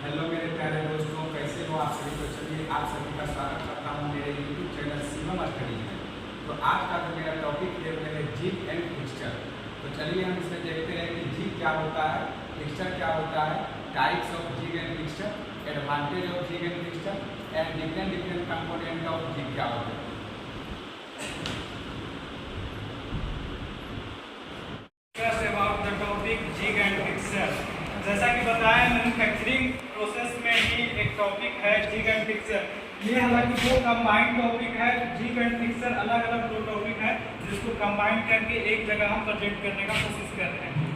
Hello मेरे प्यारे दोस्तों, कैसे हो आप सभी। तो चलिए आप सभी का स्वागत करता हूँ मेरे यूट्यूब चैनल शिवम स्टडी में। तो आज का जो मेरा टॉपिक है वो है जिग एंड फिक्सचर। तो चलिए हम इसमें देखते हैं कि जिग क्या होता है, फिक्सचर क्या होता है, types of jig and fixture, advantage of jig and fixture and different component of jig क्या होते हैं। About the topic jig and fixture. जैसा कि बताया मैन्युफैक्चरिंग प्रोसेस में ही एक टॉपिक है जिग एंड फिक्सचर। ये हालांकि दो कंबाइंड टॉपिक है, जिग एंड फिक्सचर अलग अलग दो टॉपिक है जिसको कंबाइन करके एक जगह हम प्रेजेंट करने का कोशिश कर रहे हैं।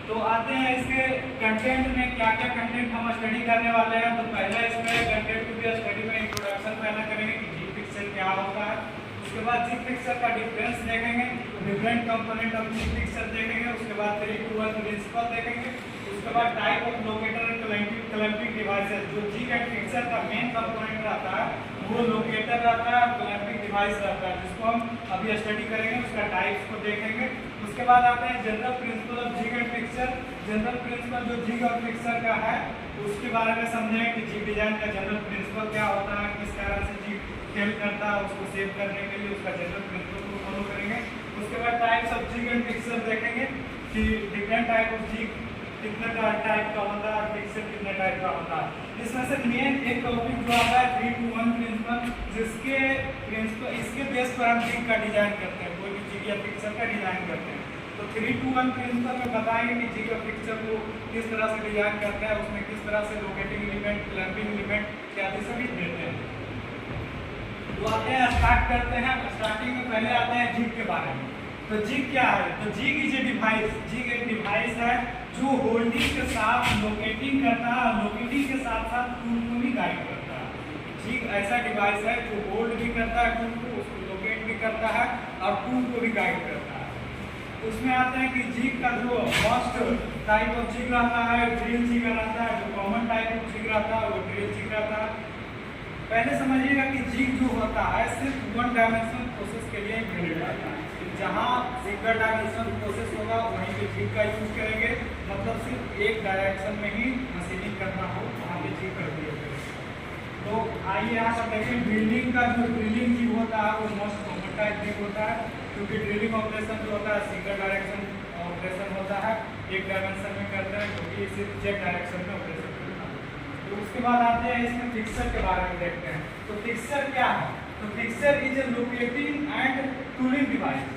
तो आते हैं इसके कंटेंट में, क्या क्या कंटेंट हम स्टडी करने वाले हैं। तो पहला इसमें कंटेंट टू बी स्टडी में इंट्रोडक्शन पहला करेंगे कि जिग फिक्सचर क्या होता है। उसके बाद जिग फिक्सचर का डिफरेंस देखेंगे, different component of jig fixture देखेंगे। उसके बाद 3-2-1 प्रिंसिपल देखेंगे। उसके बाद type of locator and clamping devices. जो जिग एंड फिक्सचर का मेन कंपोनेंट रहता है वो लोकेटर रहता है, क्लैंपिंग डिवाइस रहता है, जिसको हम अभी स्टडी करेंगे। उसका टाइप्स को देखेंगे। उसके बाद आते हैं general principle of jig and fixture. General principle जो जिग और फिक्सचर का है उसके बारे में समझेंगे कि जिग डिजाइन का जनरल प्रिंसिपल क्या होता है, किस तरह से जिग हेल्प करता है उसको सेव करने के लिए, उसका जनरल प्रिंसिपल को फॉलो करेंगे। उसके बाद types of jig and fixture देखेंगे कि डिफरेंट टाइप ऑफ जिग कितने टाइप का होता है, फिक्सचर कितने टाइप का होता है। इसमें से मेन एक टॉपिक जो आता है 3-2-1 प्रिंसिपल, जिसके प्रिंसिपल इसके बेस पर हम जिग का डिजाइन करते हैं, कोई भी जिग या फिक्सचर का डिजाइन करते हैं। तो 3-2-1 प्रिंसिपल में बताएंगे कि जिग और फिक्सचर को किस तरह से डिजाइन करते हैं, उसमें किस तरह से लोकेटिंग एलिमेंट, क्लैंपिंग एलिमेंट इत्यादि सभी देते हैं। तो आते हैं, स्टार्ट करते हैं। स्टार्टिंग में पहले आते हैं जिग के बारे में। तो जिग क्या है? तो jig is a device. Jig एक डिवाइस है जो होल्डिंग के साथ लोकेटिंग करता है, लोकेटिंग के साथ साथ टूल को भी गाइड करता है। जिग ऐसा डिवाइस है जो होल्ड भी करता है टूल को, उसको लोकेट भी करता है और टूल को भी गाइड करता है। उसमें आते हैं कि जिग का जो फर्स्ट टाइप ऑफ जिग रहता है ड्रिल जिग रहता है। जो कॉमन टाइप ऑफ जिग रहता है वो ड्रिल जिग रहता है। पहले समझिएगा कि जिग जो होता है सिर्फ 1 डायमेंशनल प्रोसेस के लिए वैलिड रहता है। जहाँ सिंगल डायमेंशनल प्रोसेस होगा वहीं पे जिग का यूज करेंगे, मतलब सिर्फ एक डायरेक्शन में ही मशीनिंग करना हो वहाँ पे जिग कर दिया करेंगे। तो आइए यहाँ पर देखें, ड्रिलिंग का जो ड्रिलिंग जिग होता है वो मोस्ट कॉमन टाइप जिग होता है, क्योंकि ड्रिलिंग ऑपरेशन जो होता है सिंगल डायरेक्शन ऑपरेशन होता है, एक डायमेंशन में करते हैं, क्योंकि सिर्फ एक डायरेक्शन में ऑपरेशन करता है। तो उसके बाद आते हैं इसमें फिक्सचर के बारे में देखते हैं। तो फिक्सचर क्या है? तो fixture is a locating and tooling device.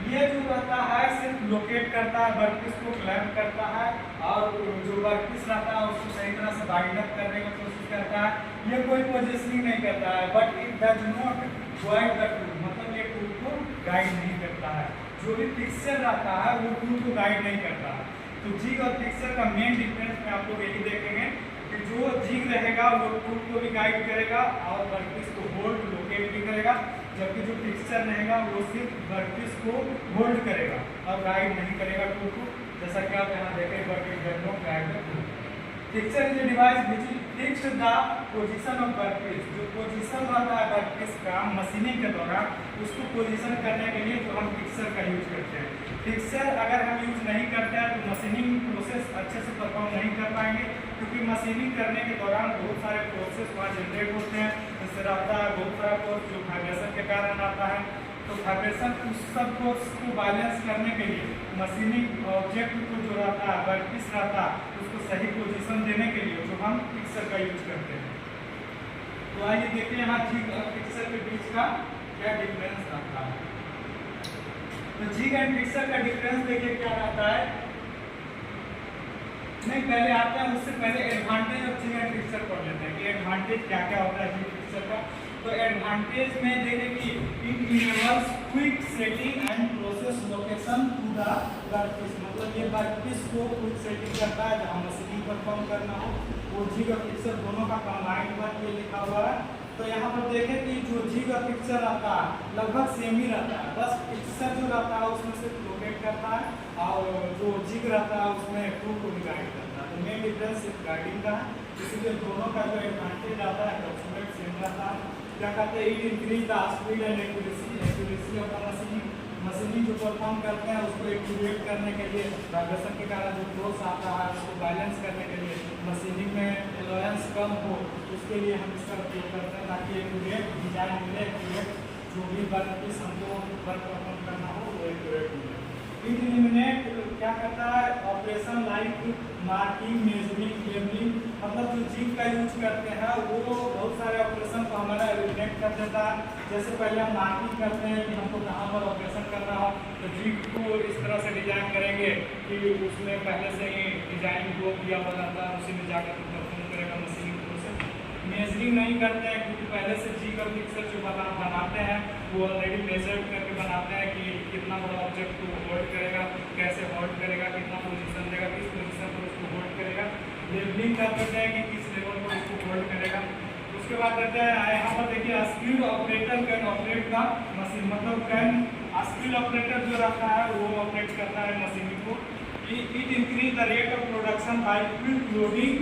ये जो रहता है सिर्फ लोकेट करता है, वर्कपीस को क्लैंप करता है और जो वर्कपीस रहता है उसको सही तरह से बाइंड अप करने की कोशिश करता है। ये कोई पोजिशनिंग नहीं करता है, but it does not guide the tool, मतलब ये टूल को गाइड नहीं करता है। जो भी फिक्सचर रहता है वो टूल को गाइड नहीं करता है। तो जिग और फिक्सचर का मेन डिफरेंस में आप लोग यही देखेंगे कि जो जिग रहेगा वो टूल को भी गाइड करेगा और वर्कपीस को होल्ड लोकेट भी करेगा, जबकि जो फिक्सचर रहेगा वो सिर्फ वर्कपीस को होल्ड करेगा और गाइड नहीं करेगा टूल को। जैसा कि आप यहाँ देखें, workpiece does not guide the tool. Fixture is a device which fixed the position of workpiece. जो पोजीशन रहता है वर्कपीस का मशीनिंग के दौरान, उसको पोजीशन करने के लिए तो हम फिक्सचर का यूज करते हैं। फिक्सचर अगर हम यूज नहीं करते हैं तो मशीनिंग प्रोसेस अच्छे से परफॉर्म नहीं कर पाएंगे, क्योंकि मशीनिंग करने के दौरान बहुत सारे प्रोसेस वहाँ जनरेट होते हैं। इससे रहता है बहुत सारा फोर्स जो वाइब्रेशन के कारण आता है। तो वाइब्रेशन उस सब फोर्स को बैलेंस करने के लिए मशीनिंग ऑब्जेक्ट को जो रहता है वर्कपीस रहता है उसको सही पोजीशन देने के लिए जो हम फिक्सचर का यूज करते हैं। तो आइए देखते हैं यहाँ जिग और फिक्सचर के बीच का क्या डिफरेंस रहता है। तो जिग एंड फिक्सचर का डिफरेंस देखिए क्या रहता है। नहीं, पहले आते हैं, उससे पहले advantage of jig and fixture पढ़ लेते हैं कि एडवांटेज क्या क्या होता है जिग फिक्सचर का। तो एडवांटेज में देखें कि it enables quick setting and process location to the workpiece, मतलब ये वर्कपीस को क्विक सेटिंग करता है जहाँ मशीनिंग परफॉर्म करना हो। वो जिग और फिक्सचर दोनों का कंबाइंड वर्क ये लिखा हुआ है। तो यहाँ पर देखें कि जो जिग और फिक्सचर रहता है लगभग सेम ही रहता है, बस फिक्सचर जो रहता है उसमें सिर्फ लोकेट करता है और जो जिग रहता है उसमें टूल को भी गाइड करता है। तो मेन डिफरेंस सिर्फ गाइडिंग का है, इसलिए दोनों का जो एडवांटेज आता है अप्रोक्सीमेट सेम रहता है। क्या कहते हैं? It increase the speed and accuracy of the machining. Machining जो परफॉर्म करते हैं उसको एक्टिवेट करने के लिए वाइब्रेशन के कारण जो फोर्स आता है उसको बैलेंस करने के लिए मशीनिंग में एलोरेंस कम हो उसके लिए हम इसका उपयोग करते हैं ताकि एक्यूरेट डिजाइन मिले, एक्यूरेट जो भी वर्क की हमको वर्क परफॉर्म करना हो वो एक्यूरेट मिले। हीट इलिमिनेट क्या करता है, operation like marking, measuring, labelling, मतलब जो जिग का यूज करते हैं वो बहुत सारे ऑपरेशन को हमारा एलिमिनेट कर देता है। जैसे पहले हम मार्किंग करते हैं कि हमको कहाँ पर ऑपरेशन करना हो, तो जिग को इस तरह से डिजाइन करेंगे कि उसमें पहले से ही डिजाइन को किया हुआ रहता है, उसी में जाकर परफॉर्म करेगा मशीनिंग प्रोसेस। मेजरिंग नहीं करते हैं क्योंकि पहले से जिग और पिक्सल जो बनाते हैं वो ऑलरेडी मेजर करके बनाते हैं कि कितना बड़ा ऑब्जेक्ट को होल्ड करेगा, कैसे होल्ड करेगा, कितना पोजीशन देगा, किस पोजीशन पर उसको होल्ड करेगा। लेबलिंग कर देते हैं कि किस लेवल पर उसको होल्ड करेगा। उसके बाद कहते हैं यहाँ पर देखिए skilled operator can operate the machine, मतलब कैन स्किल्ड ऑपरेटर जो रहता है वो ऑपरेट करता है मशीन को। It increase the rate of production by quick loading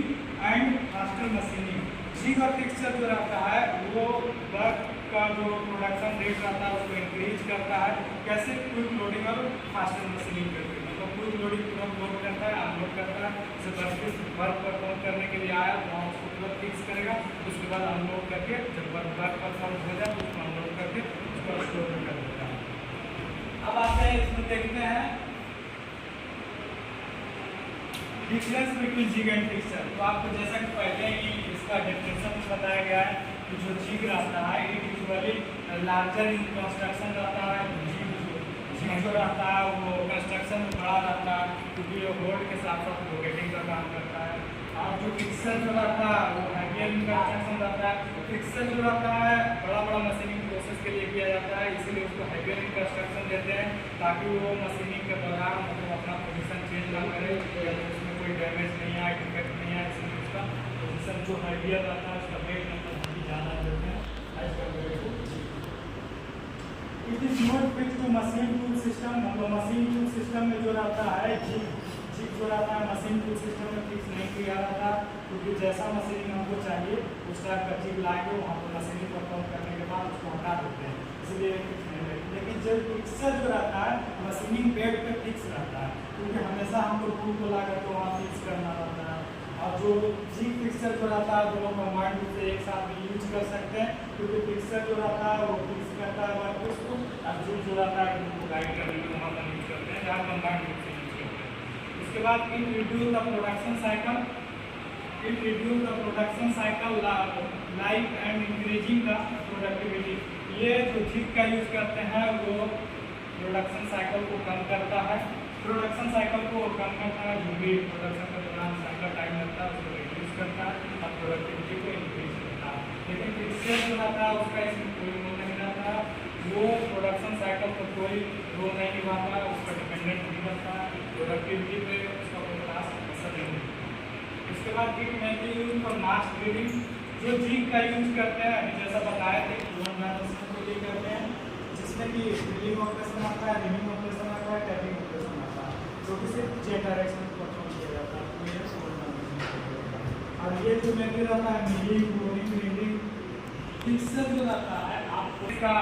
and faster machining. Jig और फिक्सर जो रहता है वो वर्क का जो प्रोडक्शन रेट रहता है उसको इंक्रीज करता है। कैसे? क्विक लोडिंग और फास्टर मशीनिंग करके, मतलब क्विक लोडिंग तुरंत लोड करता है, अनलोड करता है। जैसे वर्क परफॉर्म करने के लिए आया तो वहाँ उसको तुरंत फिक्स करेगा, उसके बाद अनलोड करके जब वर्क परफॉर्म हो जाए तो उसको अनलोड करके उसको स्टोर कर देता है। अब आते हैं इसमें देखते हैं difference between jig and fixture. तो आपको जैसा कि पहले ही इसका डेफिनेशन बताया गया है कि जो जिग रहता है it usually larger in construction रहता है। जिग जो रहता है वो कंस्ट्रक्शन में बड़ा रहता है क्योंकि ये होल्ड के साथ साथ लोकेटिंग का काम करता है। और जो फिक्सर जो रहता है वो हैवियर इन कंस्ट्रक्शन रहता है। फिक्सर जो रहता है बड़ा बड़ा मशीनिंग प्रोसेस के लिए किया जाता है, इसीलिए उसको हैवियर इन कंस्ट्रक्शन देते हैं ताकि वो मशीनिंग के दौरान मतलब अपना पोजीशन चेंज ना करे या तो उसमें कोई डैमेज नहीं आए, डिफेक्ट नहीं आए, इसलिए उसका पोजीशन जो हैवियर रहता है उसका वेट मतलब ज़्यादा देते हैं as compare to. It is not fix to machine tool system, मतलब मशीन टूल सिस्टम में जो रहता है जिग जो रहता है मशीन टूल सिस्टम में फिक्स नहीं किया रहता क्योंकि जैसा मशीनिंग हमको चाहिए उस टाइप का जिग लाके वहाँ पर मशीनिंग परफॉर्म करने के बाद उसको हटा देते हैं, इसलिए फिक्स नहीं रहता। लेकिन जो फिक्सर जो रहता है मशीनिंग बेड पे फिक्स रहता है क्योंकि हमेशा हमको टूल को ला करके वहाँ फिक्स करना रहता है। और जो जिग फिक्सर जो रहता है दोनों कंबाइंड रूप से एक साथ भी यूज कर सकते हैं क्योंकि फिक्सर जो रहता है वो फिक्स करता है वर्क को, और जिग जो रहता है उनको गाइड करने में वहाँ पर यूज करते हैं जहाँ कंबाइंड रूप से यूज करते हैं। उसके बाद in reduce the production cycle, it reduce the production cycle life and increasing the productivity. ये जो जिग का यूज करते हैं वो प्रोडक्शन साइकिल को कम करता है, प्रोडक्शन साइकिल को कम करता है, जो भी प्रोडक्शन के दौरान साइकिल टाइम लगता है उसको रिड्यूस करता है और प्रोडक्टिविटी को इंक्रीज करता है। लेकिन फिक्सर जो रहता है उसका इसमें कोई रोल नहीं रहता है, वो प्रोडक्शन साइकिल पर कोई रोल नहीं निभाता है, उस पर डिपेंडेंट नहीं करता है, प्रोडक्टिविटी पे उसका कोई खास असर नहीं होता। उसके बाद इट में B use for mass drilling. जो जिग का यूज करते हैं अभी जैसा बताया था को लिए करते हैं जिसमें कि ड्रिलिंग ऑपरेशन आता है, रिमिंग ऑपरेशन आता है, टैपिंग ऑपरेशन आता है, जो कि सिर्फ जे डायरेक्शन में परफॉर्म किया जाता है। और ये जो मेथड रहता है मिलिंग, रोलिंग, रीडिंग। फिक्सर जो रहता है आपको इसका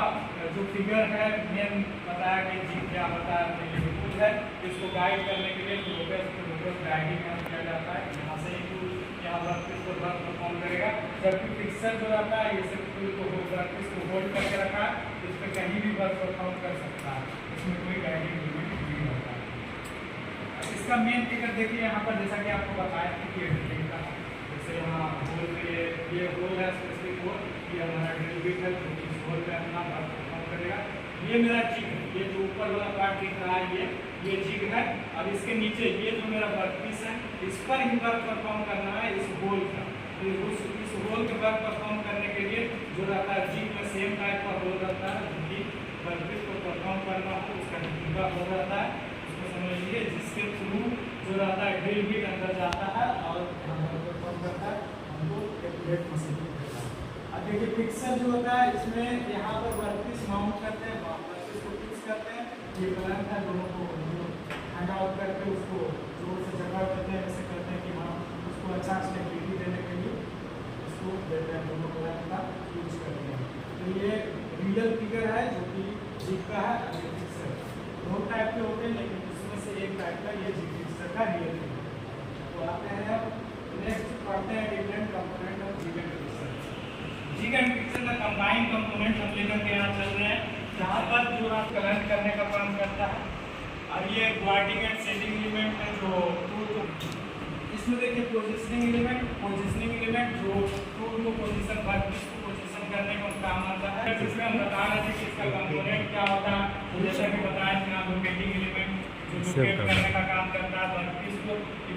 जो फिगर है मेन बताया कि जिग क्या होता है, ये टूल है, इसको गाइड करने के लिए लोकस गाइडिंग किया जाता है। यहाँ से ही टूल यहाँ वर्कपीस पर वर्क परफॉर्म करेगा, जबकि फिक्सर जो रहता है ये सिर्फ टूल को वर्कपीस को होल्ड करके रखा है, इस पर कहीं भी वर्क परफॉर्म कर सकता है, इसमें कोई गाइडिंग लिमिट नहीं होता है। इसका मेन फिगर देखिए यहाँ पर जैसा कि आपको बताया कि ये ड्रिलिंग का, जैसे यहाँ होल पे ये होल है स्पेसिफिक होल, ये हमारा ड्रिल बिट है जो कि इस होल पे अपना वर्क परफॉर्म करेगा। ये मेरा जिग है, ये जो ऊपर वाला पार्ट दिख रहा है ये जिग है, और इसके नीचे ये जो मेरा वर्कपीस है इस पर ही वर्क परफॉर्म करना है इस होल का। तो इस होल के वर्क परफॉर्म करने के लिए जो रहता है जिग में सेम टाइप का होल रहता है, जो कि वर्कपीस को परफॉर्म करना हो उसका डिब्बा होल रहता है, उसको समझ लीजिए, जिसके थ्रू जो रहता है ड्रिल बिट अंदर जाता है और परफॉर्म करता है, हमको एक्यूरेट मशीनिंग करता है। अब देखिए फिक्सर जो होता है इसमें यहाँ पर वर्कपीस माउंट करते हैं, वर्कपीस को फिक्स करते हैं, ये प्लान है दोनों को हैंड आउट करके उसको जोर से जगह देते हैं, ऐसे करते हैं कि हाँ उसको अच्छा स्टेबिलिटी देने के लिए उसको देते हैं, दोनों प्लान का यूज करते हैं। तो ये रियल फिगर है जो कि जिग का है, और ये फिक्सर है। दो टाइप के होते हैं, लेकिन उसमें से एक टाइप का ये जी फिक्सर का रियल है। तो आते हैं नेक्स्ट पढ़ते हैं different component of jig and fixture. Jig and fixture का कंबाइंड कंपोनेंट हम लेकर के यहाँ चल रहे हैं, जहाँ पर जो आप करंट करने का काम करता है, और ये ग्लाइडिंग एंड सेटिंग एलिमेंट है जो इसमें देखिए पोजिशनिंग एलिमेंट जो टूल को पोजीशन वर्कपीस को पोजीशन करने का काम आता है। जिसमें हम बता रहे थे कि इसका कंपोनेंट क्या होता है, तो जैसा कि बताया कि यहाँ लोकेटिंग एलिमेंट जो लोकेट करने का काम करता है वर्कपीस को। ई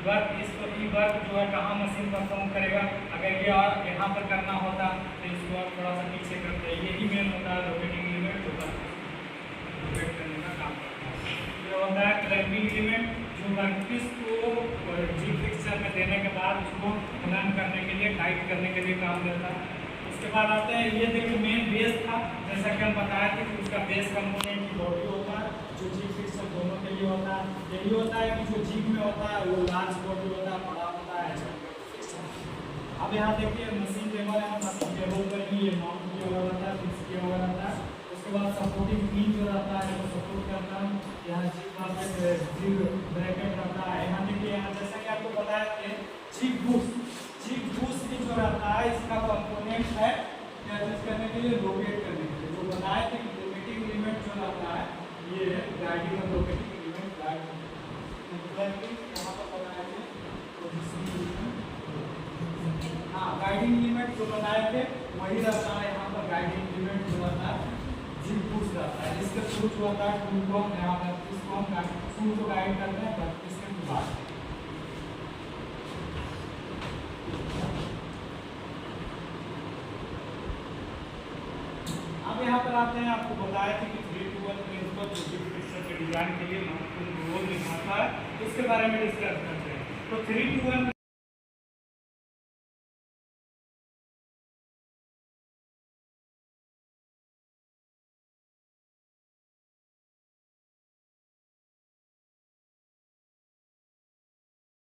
वर्क जो है कहाँ मशीन परफॉर्म करेगा, अगर ये और यहाँ पर करना होता तो इसको और थोड़ा सा पीछे करते हैं। यही मेन होता है लोकेटिंग एलिमेंट जो लोकेट करने का काम करता है। ये होता है क्लैंपिंग एलिमेंट जो वर्कपीस को जी फिक्सर में देने के बाद उसको रन करने के लिए टाइट करने के लिए काम देता है। उसके बाद आते हैं, ये देखिए मेन बेस था, जैसा कि हम बताए थे कि उसका बेस कंपोनेंट की बॉडी होता है जो जी फिक्सर दोनों के लिए होता है। यही होता है कि जो जीप में होता है वो लार्ज बॉडी होता है, बड़ा होता है ऐसा। अब यहाँ देखिए मशीन टेबल है, मशीन टेबल पर ही ये माउंट किया हुआ रहता है, फिक्स किया हुआ रहता है। उसके बाद सपोर्टिंग पिन जो रहता है वो सपोर्ट करता है, यहाँ जीप ब्रैकेट रहता है। यहाँ देखिए, यहाँ जैसा कि आपको बताया कि जीप बूस्ट भी जो रहता है इसका कंपोनेंट है क्या चीज करने के लिए, लोकेट करने के लिए। जो बताए थे कि लोकेटिंग एलिमेंट जो रहता है ये गाइडिंग और लोकेटिंग एलिमेंट यहाँ पर बताए थे पोजीशनिंग एलिमेंट। हाँ, गाइडिंग एलिमेंट जो बताए थे वही रहता है यहाँ पर। गाइडिंग एलिमेंट जो रहता है जीप बूस्ट रहता है, इसका थ्रू जो होता है टूल को हम यहाँ पर इसको हम टूल को गाइड करते हैं बट इसके बाद। अब यहाँ पर आते हैं, आपको बताया था कि 3-to-1 प्रिंसिपल जो जी फिक्सर के डिजाइन के लिए महत्वपूर्ण रोल निभाता है, उसके बारे में डिस्कस करते हैं। तो 3-to-1